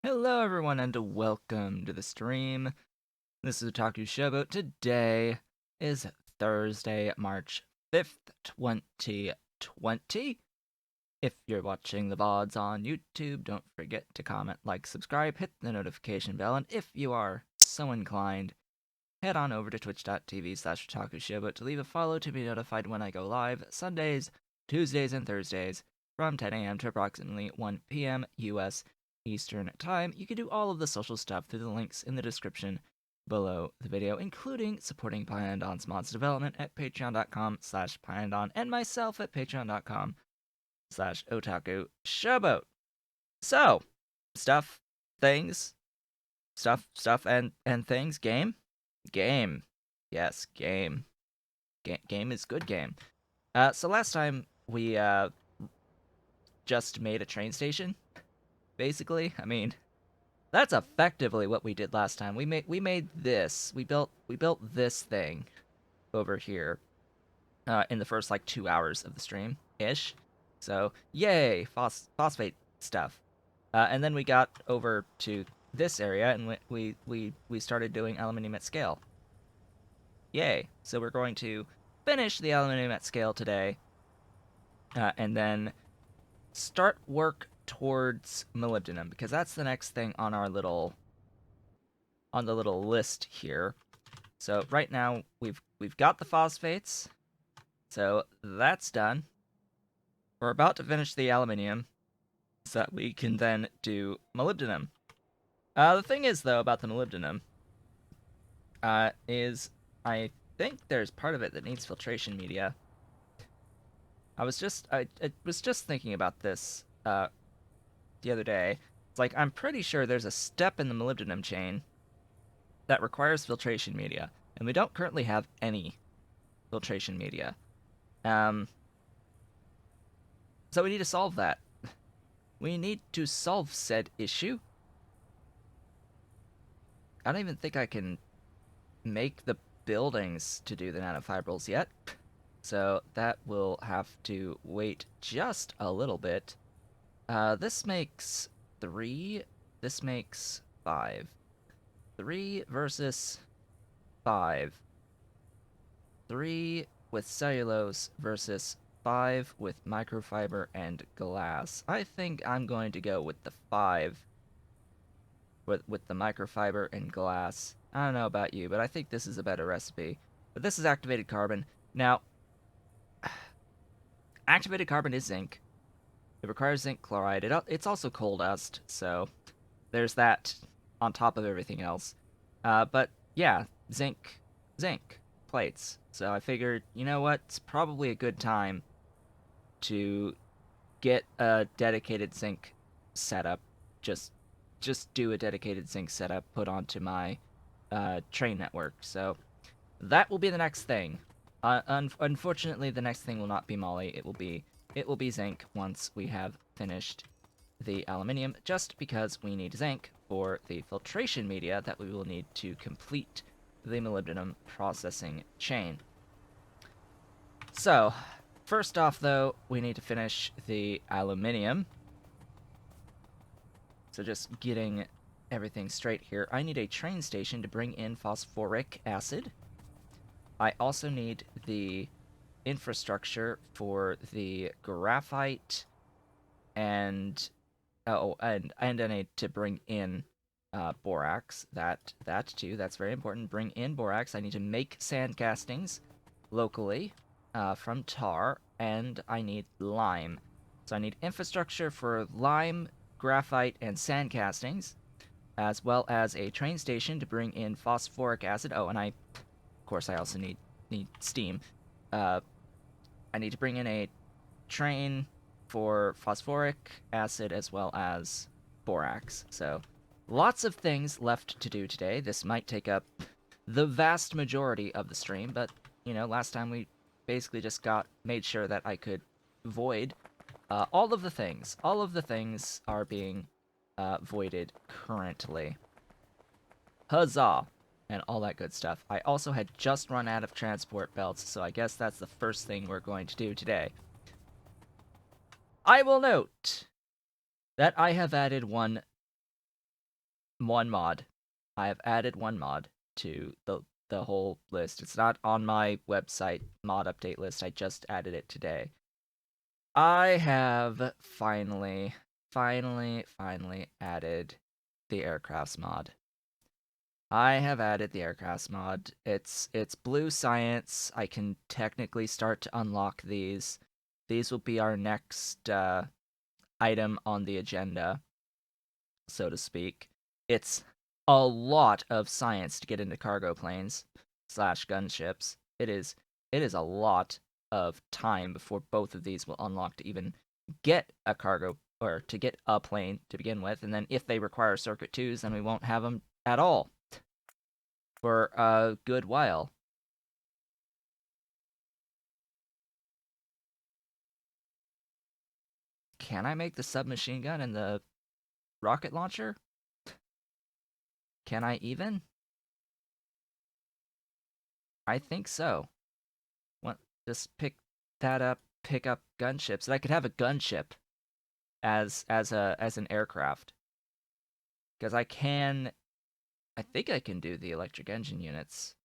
Hello everyone and welcome to the stream. This is Otaku Showboat. Today is Thursday, March 5th, 2020. If you're watching the VODs on YouTube, don't forget to comment, like, subscribe, hit the notification bell, and if you are so inclined, head on over to twitch.tv/OtakuShowboat to leave a follow to be notified when I go live Sundays, Tuesdays, and Thursdays from 10 a.m. to approximately 1 p.m. US Eastern Time. You can do all of the social stuff through the links in the description below the video, including supporting Pyandon's mods development at patreon.com/Pyandon and myself at patreon.com/OtakuShowboat. So, stuff, things, and things, game. Yes, game. Game is good game. So last time we just made a train station, basically. I mean, that's effectively what we did last time. We made this. We built this thing over here in the first like 2 hours of the stream ish. So yay, phosphate stuff. And then we got over to this area and we started doing aluminium at scale. Yay! So we're going to finish the aluminium at scale today, and then start work towards molybdenum, because that's the next thing on our little list here. So right now we've got the phosphates, so that's done. We're about to finish the aluminium, so that we can then do molybdenum. The thing is, though, about the molybdenum, is I think there's part of it that needs filtration media. I was just thinking about this the other day. It's like, I'm pretty sure there's a step in the molybdenum chain that requires filtration media, and we don't currently have any filtration media. So we need to solve that. We need to solve said issue. I don't even think I can make the buildings to do the nanofibrils yet, so that will have to wait just a little bit. This makes 3, this makes 5. 3 versus 5. 3 with cellulose versus 5 with microfiber and glass. I think I'm going to go with the 5 with the microfiber and glass. I don't know about you, but I think this is a better recipe. But this is activated carbon. Now, activated carbon is zinc. It requires zinc chloride. It's also coal dust, so there's that on top of everything else. But yeah, zinc plates. So I figured, you know what? It's probably a good time to get a dedicated zinc setup. Just do a dedicated zinc setup put onto my train network. So that will be the next thing. Unfortunately, the next thing will not be moly. It will be zinc once we have finished the aluminium, just because we need zinc for the filtration media that we will need to complete the molybdenum processing chain. So, first off, though, we need to finish the aluminium. So just getting everything straight here. I need a train station to bring in phosphoric acid. I also need the infrastructure for the graphite and and I need to bring in borax. That too. That's very important. Bring in borax. I need to make sand castings locally from tar, and I need lime. So I need infrastructure for lime, graphite, and sand castings, as well as a train station to bring in phosphoric acid. Oh, and of course, I also need steam. I need to bring in a train for phosphoric acid as well as borax. So, lots of things left to do today. This might take up the vast majority of the stream, but, you know, last time we basically just made sure that I could void all of the things. All of the things are being voided currently. Huzzah! And all that good stuff. I also had just run out of transport belts, so I guess that's the first thing we're going to do today. I will note that I have added one one mod. I have added one mod to the whole list. It's not on my website mod update list. I just added it today. I have finally added the aircrafts mod. I have added the aircrafts mod. It's blue science. I can technically start to unlock these. These will be our next item on the agenda, so to speak. It's a lot of science to get into cargo planes slash gunships. It is a lot of time before both of these will unlock to even get a cargo or to get a plane to begin with, and then if they require circuit 2s, then we won't have them at all for a good while. Can I make the submachine gun and the rocket launcher? Can I even? I think so. What? Just pick that up, pick up gunships, and I could have a gunship as an aircraft. Because I think I can do the electric engine units.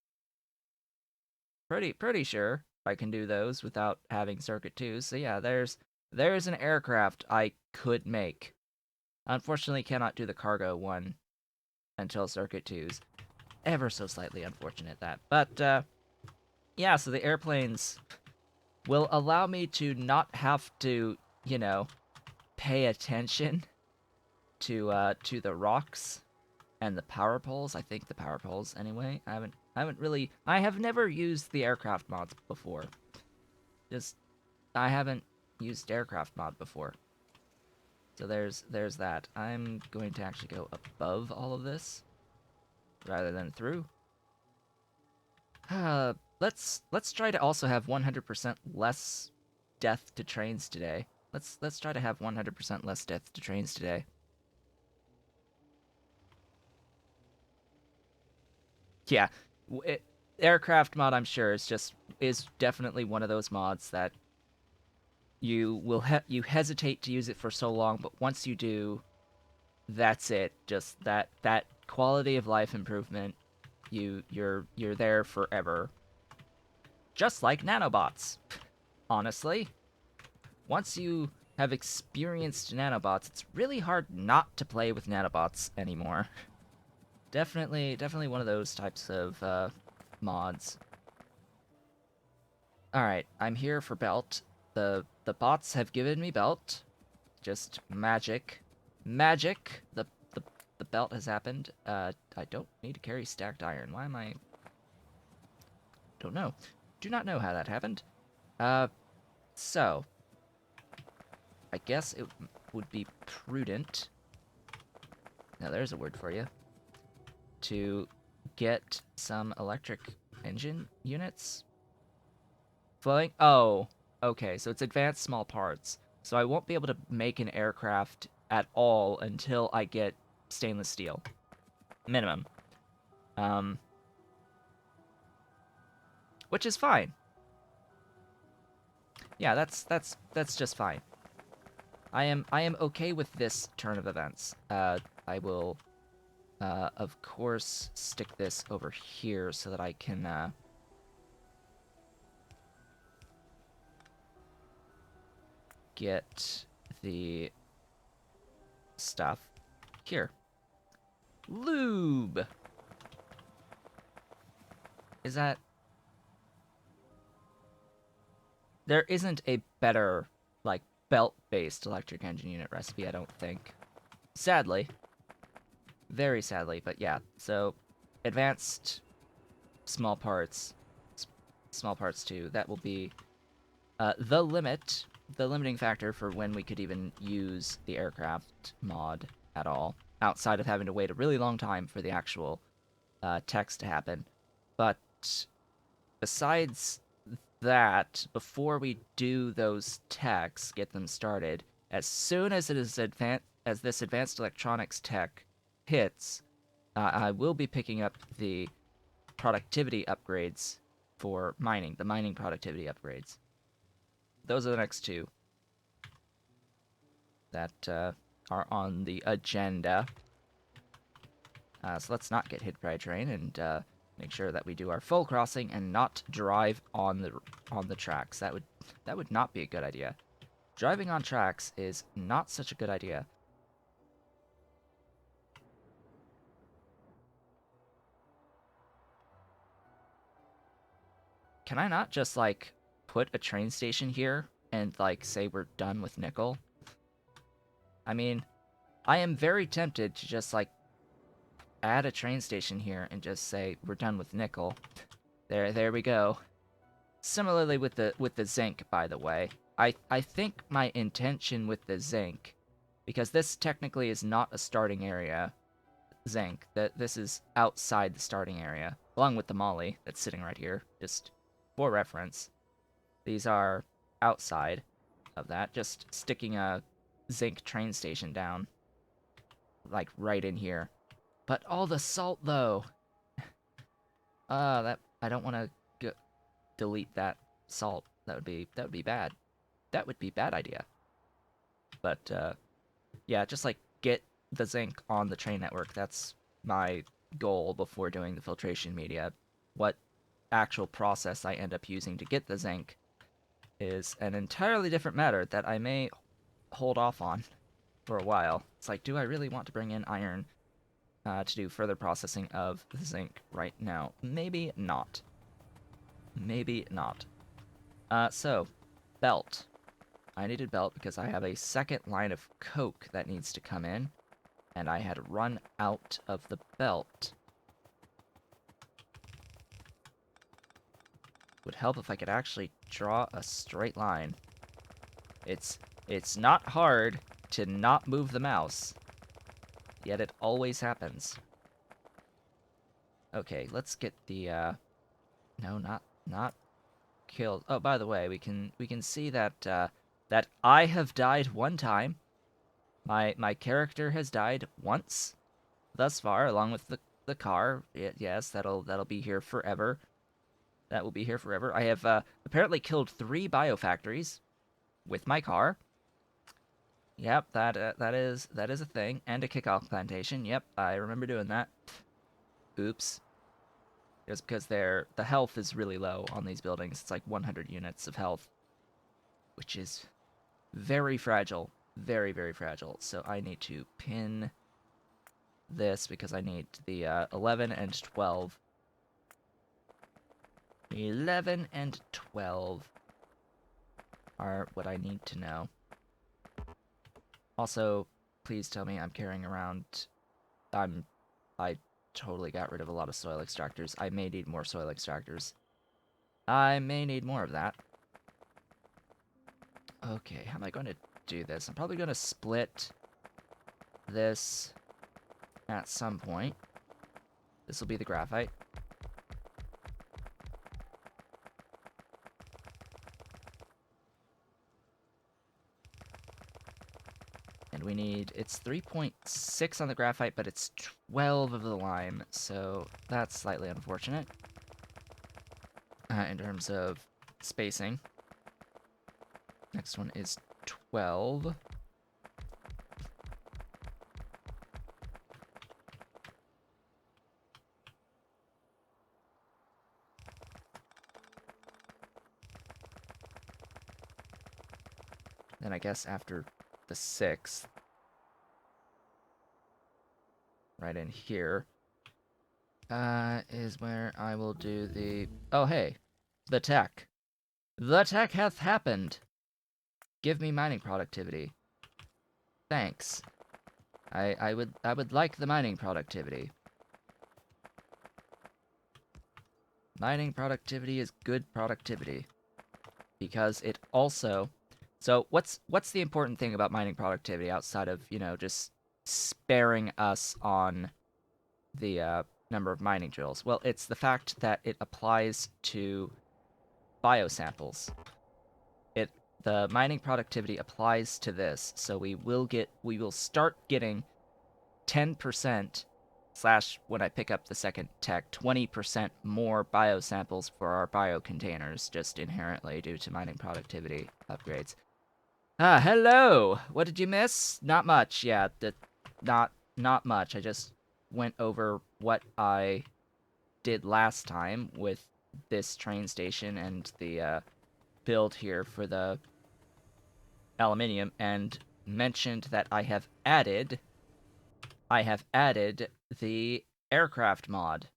Pretty sure I can do those without having circuit 2s. So yeah, there's an aircraft I could make. Unfortunately, cannot do the cargo one until circuit 2s. Ever so slightly unfortunate that. But yeah, so the airplanes will allow me to not have to, pay attention to the rocks and the power poles. I think the power poles anyway. I have never used the aircraft mods before. Just I haven't used aircraft mod before. So there's that. I'm going to actually go above all of this rather than through. Let's try to also have 100% less death to trains today. Let's try to have 100% less death to trains today. Yeah, aircraft mod, I'm sure, is definitely one of those mods that you hesitate to use it for so long, but once you do, that's it. Just that quality of life improvement, you're there forever. Just like nanobots, honestly. Once you have experienced nanobots, it's really hard not to play with nanobots anymore. Definitely one of those types of mods. Alright, I'm here for belt. The bots have given me belt. Just magic. Magic! The belt has happened. I don't need to carry stacked iron. Why am I... Don't know. Do not know how that happened. So... I guess it would be prudent... Now there's a word for you. To get some electric engine units. Flowing? Oh, okay, so it's advanced small parts. So I won't be able to make an aircraft at all until I get stainless steel. Minimum. Which is fine. Yeah, that's just fine. I am okay with this turn of events. I will of course stick this over here so that I can get the stuff here. Lube. Is that... There isn't a better, like, belt-based electric engine unit recipe, I don't think. Sadly. Very sadly, but yeah. So, advanced small parts. Small parts too. That will be the limiting factor for when we could even use the aircraft mod at all, outside of having to wait a really long time for the actual text to happen. But besides that, before we do those techs, get them started, as soon as this advanced electronics tech hits, I will be picking up the productivity upgrades for mining, the mining productivity upgrades. Those are the next two that are on the agenda. So let's not get hit by a train and make sure that we do our full crossing and not drive on the tracks. That would not be a good idea. Driving on tracks is not such a good idea. Can I not just, like, put a train station here and, like, say we're done with nickel? I mean, I am very tempted to just, like, add a train station here and just say we're done with nickel. There we go. Similarly with the zinc, by the way. I think my intention with the zinc, because this technically is not a starting area zinc, that this is outside the starting area, along with the moly that's sitting right here, just for reference. These are outside of that, just sticking a zinc train station down, like right in here. But all the salt, though. That I don't want to delete that salt. That would be bad. That would be bad idea. But yeah, just like get the zinc on the train network. That's my goal before doing the filtration media. What actual process I end up using to get the zinc is an entirely different matter that I may hold off on for a while. It's like, do I really want to bring in iron to do further processing of the zinc right now? Maybe not. Maybe not. So, belt. I needed belt because I have a second line of coke that needs to come in, and I had run out of the belt. Would help if I could actually draw a straight line. It's not hard to not move the mouse, yet it always happens. Okay, let's get the no, not killed. Oh, by the way, we can see that that I have died one time. My character has died once thus far, along with the car. Yes, that'll be here forever. That will be here forever. I have apparently killed 3 biofactories with my car. Yep, that is a thing, and a kickoff plantation. Yep, I remember doing that. Oops. It's because the health is really low on these buildings. It's like 100 units of health, which is very fragile. Very, very fragile. So I need to pin this because I need the 11 and 12. 11 and 12 are what I need to know. Also, please tell me I'm carrying around... I totally got rid of a lot of soil extractors. I may need more soil extractors. I may need more of that. Okay, how am I going to do this? I'm probably going to split this at some point. This will be the graphite. And we need, it's 3.6 on the graphite, but it's 12 of the lime, so that's slightly unfortunate in terms of spacing. Next one is 12. Then I guess after the 6th, right in here, is where I will do the... Oh, hey, the tech. The tech hath happened. Give me mining productivity. Thanks. I would like the mining productivity. Mining productivity is good productivity. Because it also... So what's the important thing about mining productivity outside of, you know, just sparing us on the number of mining drills? Well, it's the fact that it applies to biosamples. The mining productivity applies to this, so we will start getting 10% slash, when I pick up the second tech, 20% more biosamples for our bio containers, just inherently due to mining productivity upgrades. Ah, hello! What did you miss? Not much, yeah, not much. I just went over what I did last time with this train station and the build here for the aluminium, and mentioned that I have added the aircraft mod.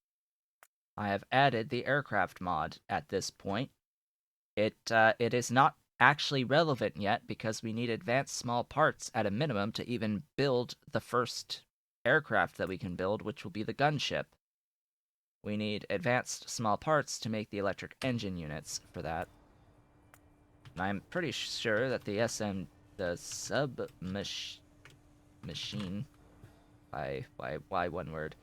I have added the aircraft mod at this point. It is not actually relevant yet because we need advanced small parts at a minimum to even build the first aircraft that we can build, which will be the gunship. We need advanced small parts to make the electric engine units for that. And I'm pretty sure that the machine, why one word?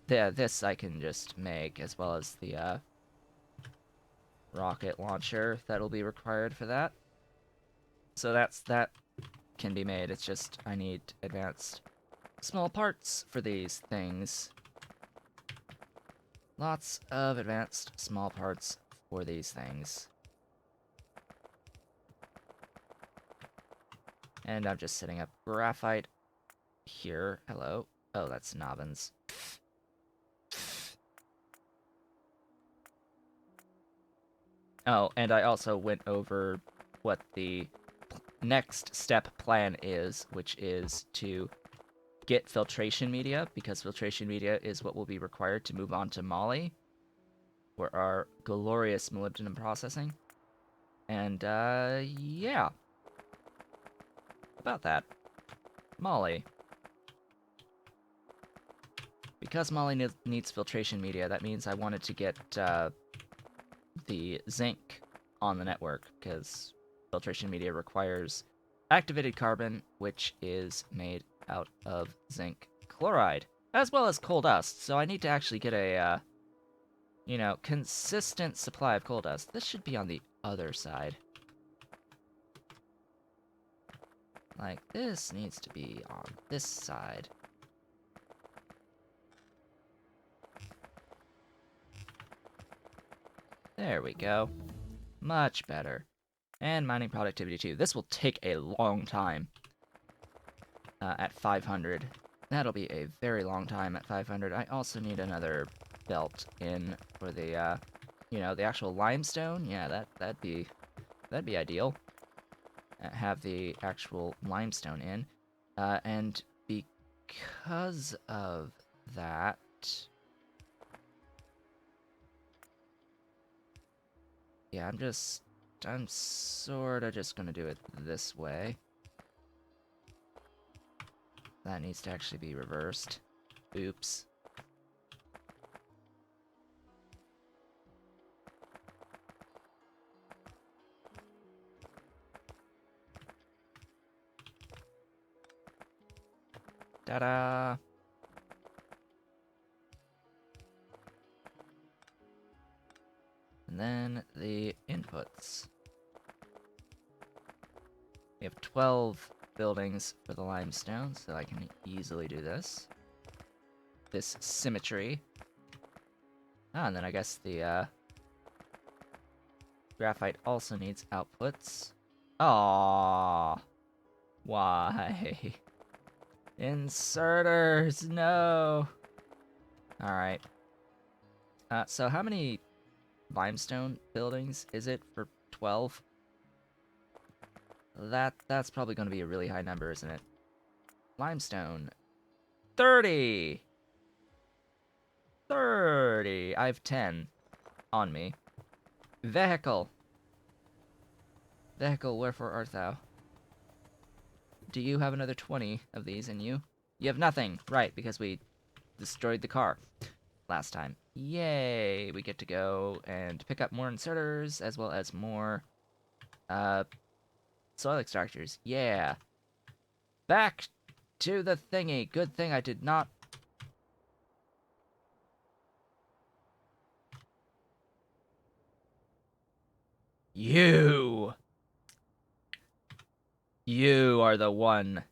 This I can just make, as well as the rocket launcher that'll be required for that. So that can be made. It's just I need advanced small parts for these things. Lots of advanced small parts for these things. And I'm just setting up graphite here. Hello. Oh, that's Nobbins. Oh, and I also went over what the next step plan is, which is to get filtration media, because filtration media is what will be required to move on to moly, for our glorious molybdenum processing. And, yeah. About that. Moly. Because moly needs filtration media, that means I wanted to get, the zinc on the network, because filtration media requires activated carbon, which is made out of zinc chloride, as well as coal dust. So I need to actually get a, consistent supply of coal dust. This should be on the other side. Like, this needs to be on this side. There we go. Much better. And mining productivity too. This will take a long time at 500. That'll be a very long time at 500. I also need another belt in for the, the actual limestone. Yeah, that'd be ideal. Have the actual limestone in. And because of that... Yeah, I'm sorta just gonna do it this way. That needs to actually be reversed. Oops. Ta-da! And then the inputs. We have 12 buildings for the limestone, so I can easily do this. This symmetry. Ah, and then I guess the graphite also needs outputs. Aww. Why? Inserters, no! Alright. So how many limestone buildings is it for 12? That's probably going to be a really high number, isn't it? Limestone. 30! 30! I have 10 on me. Vehicle. Vehicle, wherefore art thou? Do you have another 20 of these in you? You have nothing! Right, because we destroyed the car last time. Yay! We get to go and pick up more inserters, as well as more, soil extractors. Yeah! Back to the thingy! Good thing I did not... You! You are the one.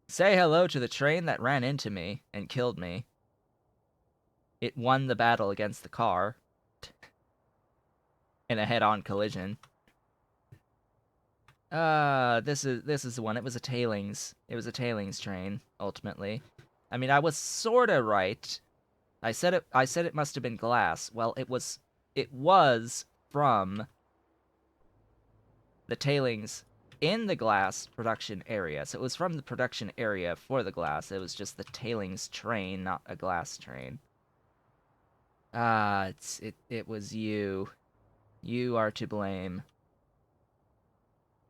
Say hello to the train that ran into me and killed me. It won the battle against the car in a head-on collision. This is the one. It was a tailings. It was a tailings train, ultimately. I mean, I was sorta right. I said it must have been glass. Well, it was from the tailings in the glass production area. So it was from the production area for the glass. It was just the tailings train, not a glass train. It was you. You are to blame.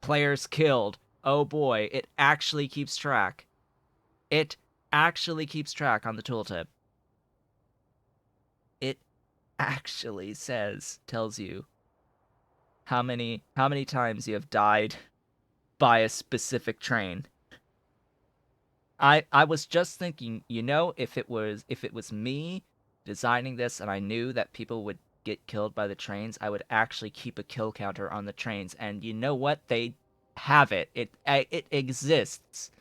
Players killed. Oh boy, it actually keeps track. It actually keeps track on the tooltip. It actually tells you how many times you have died by a specific train. I was just thinking, if it was me designing this and I knew that people would get killed by the trains, I would actually keep a kill counter on the trains. And you know what? They have it. It exists.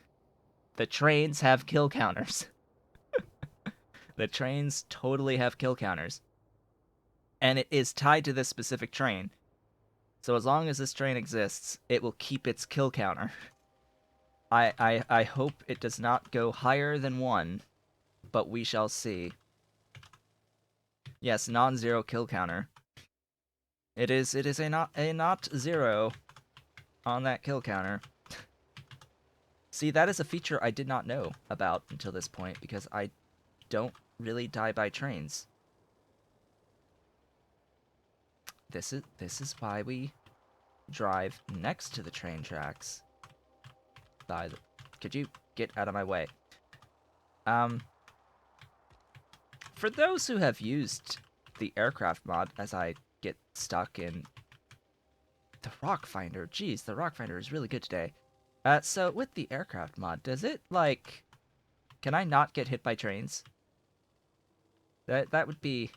The trains have kill counters. The trains totally have kill counters. And it is tied to this specific train. So as long as this train exists, it will keep its kill counter. I hope it does not go higher than 1, but we shall see. Yes, non-zero kill counter. It is a not 0 on that kill counter. See, that is a feature I did not know about until this point, because I don't really die by trains. This is why we drive next to the train tracks. Could you get out of my way? For those who have used the aircraft mod, as I get stuck in the rock finder. Geez, the rock finder is really good today. So with the aircraft mod, does it, like, can I not get hit by trains? That would be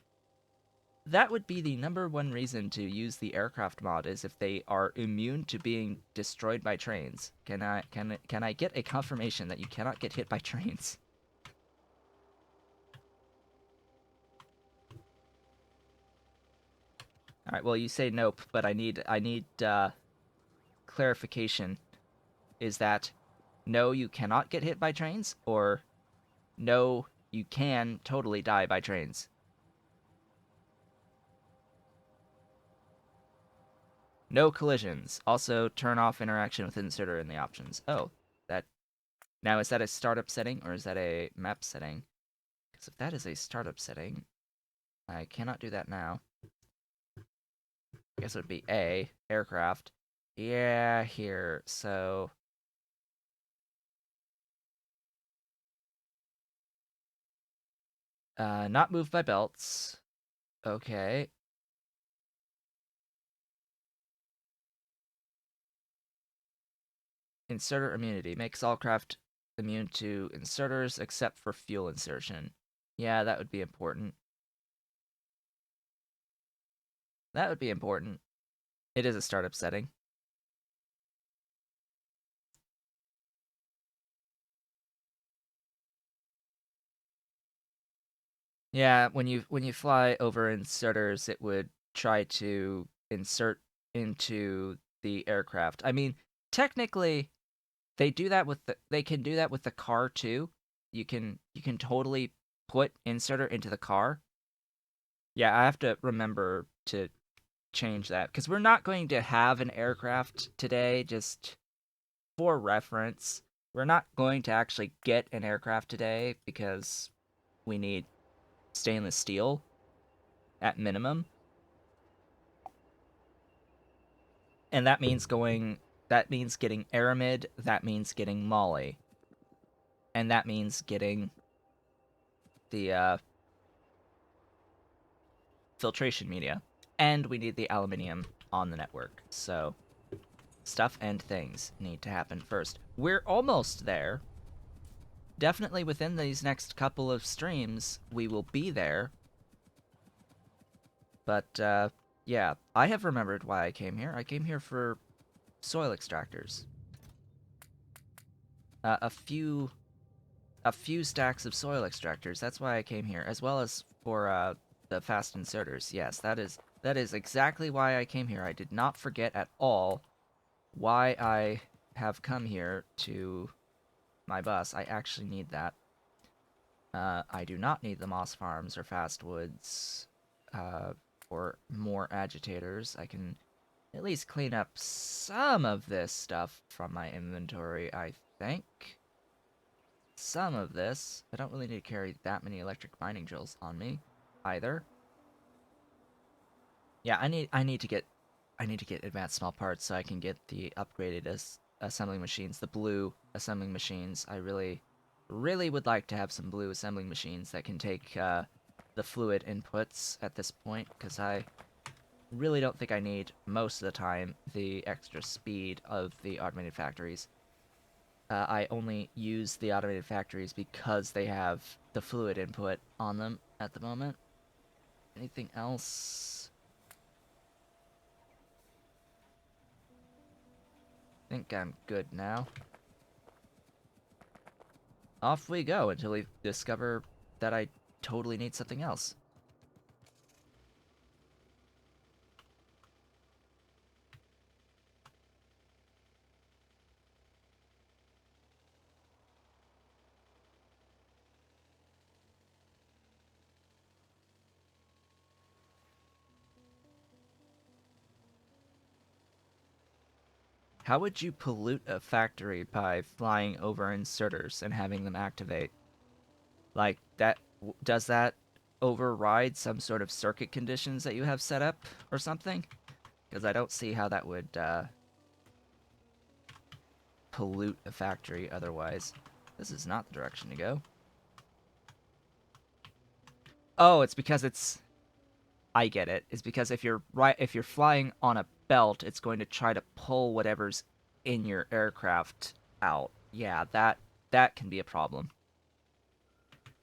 the number one reason to use the aircraft mod, is if they are immune to being destroyed by trains. Can I get a confirmation that you cannot get hit by trains? All right, well, you say nope, but I need clarification. Is that no, you cannot get hit by trains, or no, you can totally die by trains? No collisions. Also, turn off interaction with inserter in the options. Oh, that... Now, is that a startup setting, or is that a map setting? Because if that is a startup setting, I cannot do that now. I guess it would be A, aircraft. Yeah, here, so... not moved by belts. Okay. Inserter immunity. Makes all craft immune to inserters except for fuel insertion. Yeah, that would be important. That would be important. It is a startup setting. Yeah, when you fly over inserters, it would try to insert into the aircraft. I mean, technically, they can do that with the car too. You can totally put inserter into the car. Yeah, I have to remember to change that, because we're not going to have an aircraft today, just for reference. We're not going to actually get an aircraft today because we need stainless steel at minimum. And that means getting aramid, that means getting moly. And that means getting the filtration media. And we need the aluminium on the network. So stuff and things need to happen first. We're almost there. Definitely within these next couple of streams, we will be there. But, yeah, I have remembered why I came here. I came here for soil extractors. A few stacks of soil extractors. That's why I came here, as well as for the fast inserters. Yes, that is exactly why I came here. I did not forget at all why I have come here to my bus. I actually need that. I do not need the moss farms or fast woods or more agitators. I can at least clean up some of this stuff from my inventory, I think. Some of this. I don't really need to carry that many electric mining drills on me either. Yeah, I need to get advanced small parts so I can get the upgraded assembling machines, the blue assembling machines. I really would like to have some blue assembling machines that can take the fluid inputs at this point, because I really don't think I need most of the time the extra speed of the automated factories. I only use the automated factories because they have the fluid input on them at the moment. Anything else? I think I'm good now. Off we go until we discover that I totally need something else. How would you pollute a factory by flying over inserters and having them activate? Like, does that override some sort of circuit conditions that you have set up or something? Because I don't see how that would pollute a factory otherwise. This is not the direction to go. Oh, it's because it's... I get it. It's because if you're flying on a belt, it's going to try to pull whatever's in your aircraft out. Yeah, that can be a problem.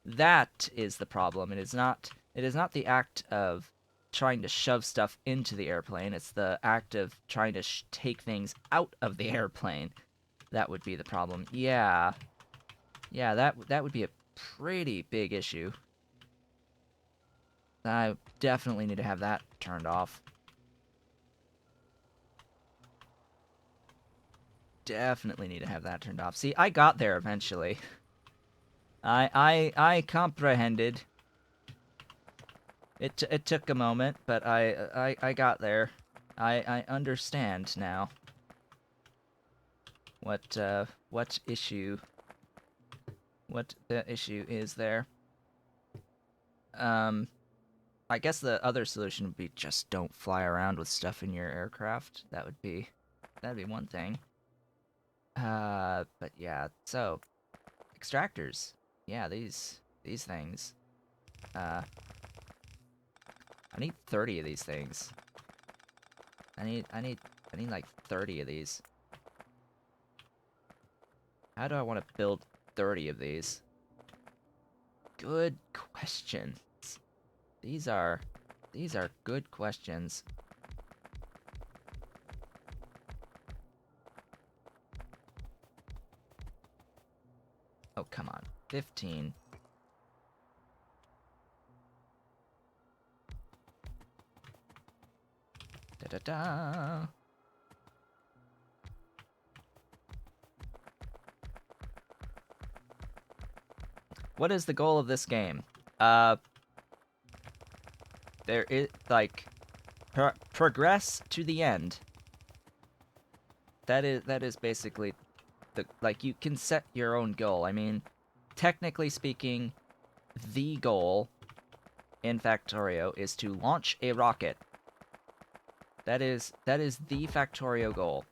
That is the problem. It is not the act of trying to shove stuff into the airplane. It's the act of trying to take things out of the airplane. That would be the problem. Yeah. Yeah, that would be a pretty big issue. I definitely need to have that turned off. Definitely need to have that turned off. See, I got there eventually. I comprehended. It took a moment, but I got there. I understand now. What issue what the issue is there. Um I guess the other solution would be just don't fly around with stuff in your aircraft. That'd be one thing. But yeah, so extractors. Yeah, these things. I need 30 of these things. I need like 30 of these. How do I want to build 30 of these? Good questions. These are good questions. Oh, come on. 15. Da-da-da. What is the goal of this game? There is, like, progress to the end. That is basically like, you can set your own goal. I mean, technically speaking, the goal in Factorio is to launch a rocket. That is the Factorio goal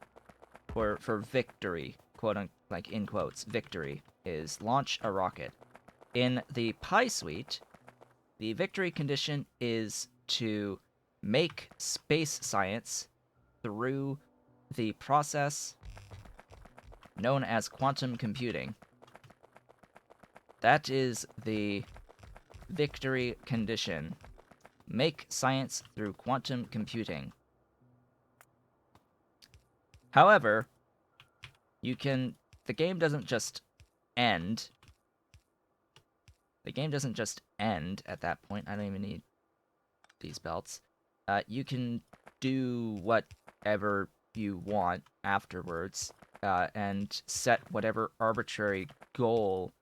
for victory, quote unquote, like in quotes, victory is launch a rocket. In the Pi Suite, the victory condition is to make space science through the process known as quantum computing. That is the victory condition. Make science through quantum computing. However, the game doesn't just end. The game doesn't just end at that point. I don't even need these belts. You can do whatever you want afterwards, and set whatever arbitrary goal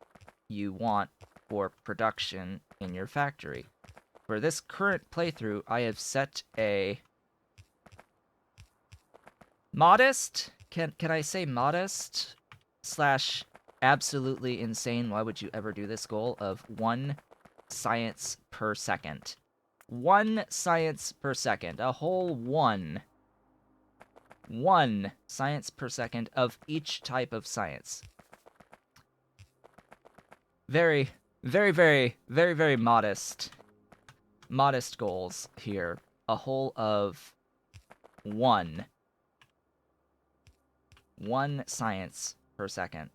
you want for production in your factory. For this current playthrough, I have set a modest, can I say modest slash absolutely insane, why would you ever do this goal of 1 science per second. 1 science per second. A whole 1. 1 science per second of each type of science. Very, very, very, very, very modest goals here. A whole of 1 science per second.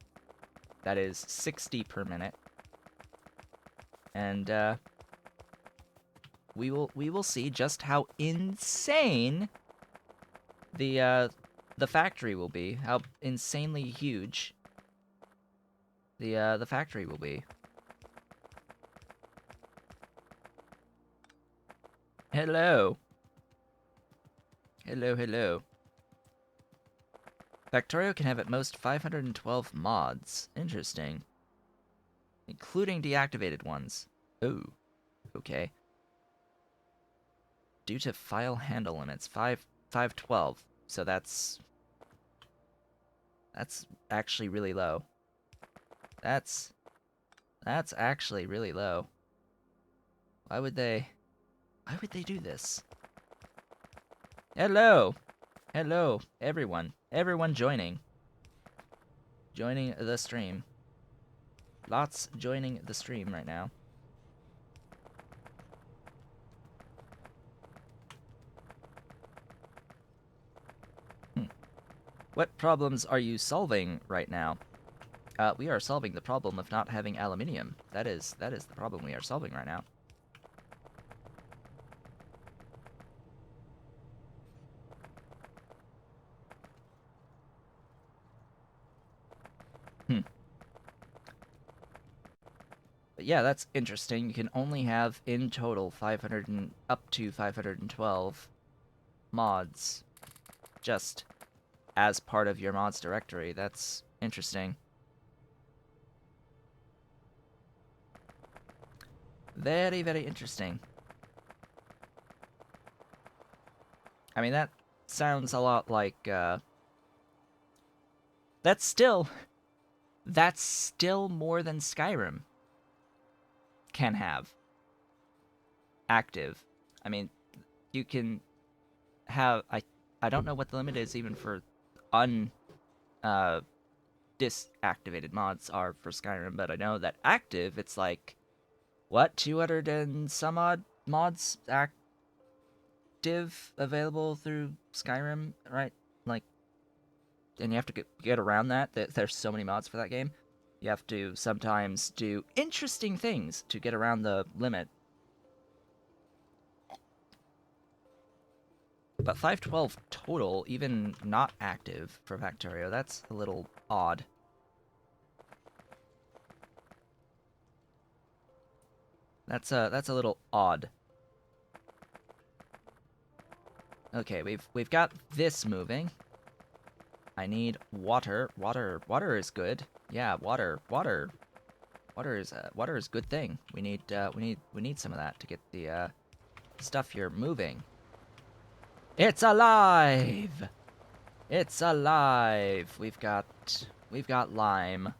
That is 60 per minute. And we will see just how insane the factory will be. How insanely huge the factory will be. Hello. Hello, hello. Factorio can have at most 512 mods. Interesting. Including deactivated ones. Oh. Okay. Due to file handle limits, 512. So that's actually really low. That's actually really low. Why would they do this? Hello. Hello, everyone. Everyone joining the stream. Lots joining the stream right now. What problems are you solving right now? We are solving the problem of not having aluminium. That is the problem we are solving right now. But yeah, that's interesting. You can only have in total 500 and up to 512 mods just as part of your mods directory. That's interesting. Very, very interesting. I mean, that sounds a lot like, that's still more than Skyrim can have active. I mean, you can have, I don't know what the limit is even for disactivated mods are for Skyrim, but I know that active, it's like, what, 200 and some odd mods active available through Skyrim, right? Like, and you have to get around that. There's so many mods for that game. You have to sometimes do interesting things to get around the limit. But 512 total, even not active for Factorio, that's a little odd. That's a little odd. Okay, we've got this moving. I need water. Water is good. Yeah, water is a good thing. We need some of that to get the stuff here moving. It's alive! It's alive! We've got lime.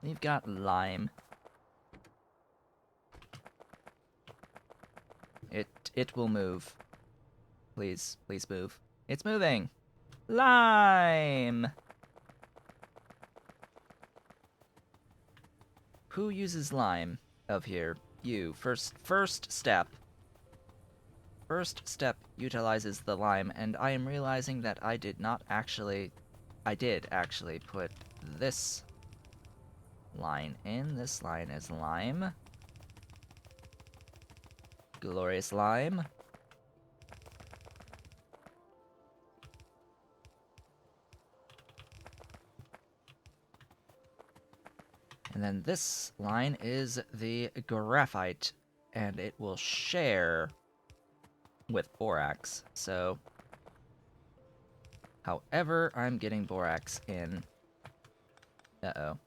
We've got lime. It will move. Please move. It's moving! Lime! Who uses lime of here? You. First step. First step utilizes the lime, and I am realizing that I did actually put this line in. This line is lime. Glorious lime. And then this line is the graphite, and it will share with borax. So However, I'm getting borax in. Uh-oh.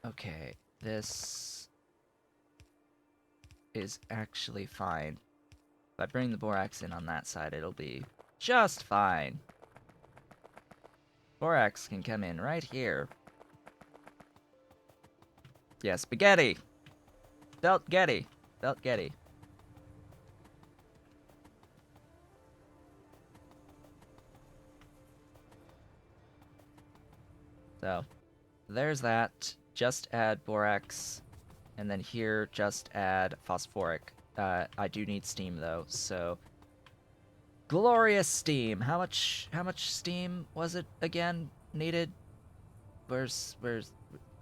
Okay, this is actually fine. If I bring the borax in on that side, it'll be just fine. Borax can come in right here. Yeah, spaghetti! Felt Getty! Felt Getty. So, there's that. Just add borax. And then here, just add phosphoric. I do need steam, though, so... Glorious steam! How much steam was it, again, needed? Where's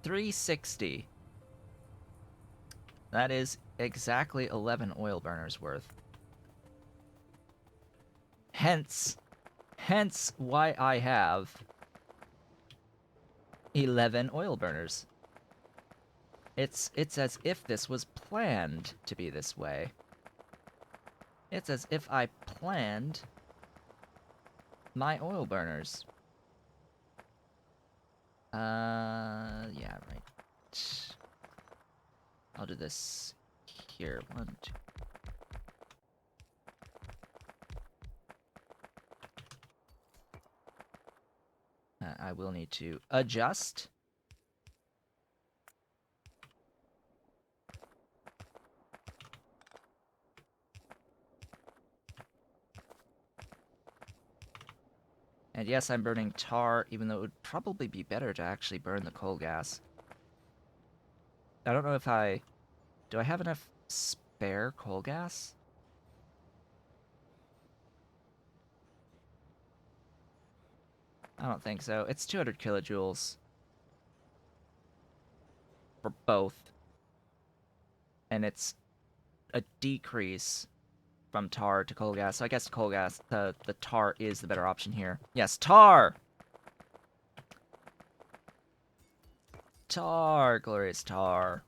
360. That is exactly 11 oil burners worth. Hence why I have 11 oil burners. It's as if this was planned to be this way. It's as if I planned my oil burners. Yeah, right. I'll do this here. 1, 2. I will need to adjust. And yes, I'm burning tar, even though it would probably be better to actually burn the coal gas. I don't know if do I have enough spare coal gas? I don't think so. It's 200 kilojoules. For both. And it's a decrease from tar to coal gas. So I guess coal gas, the tar is the better option here. Yes, tar! Tar, glorious tar.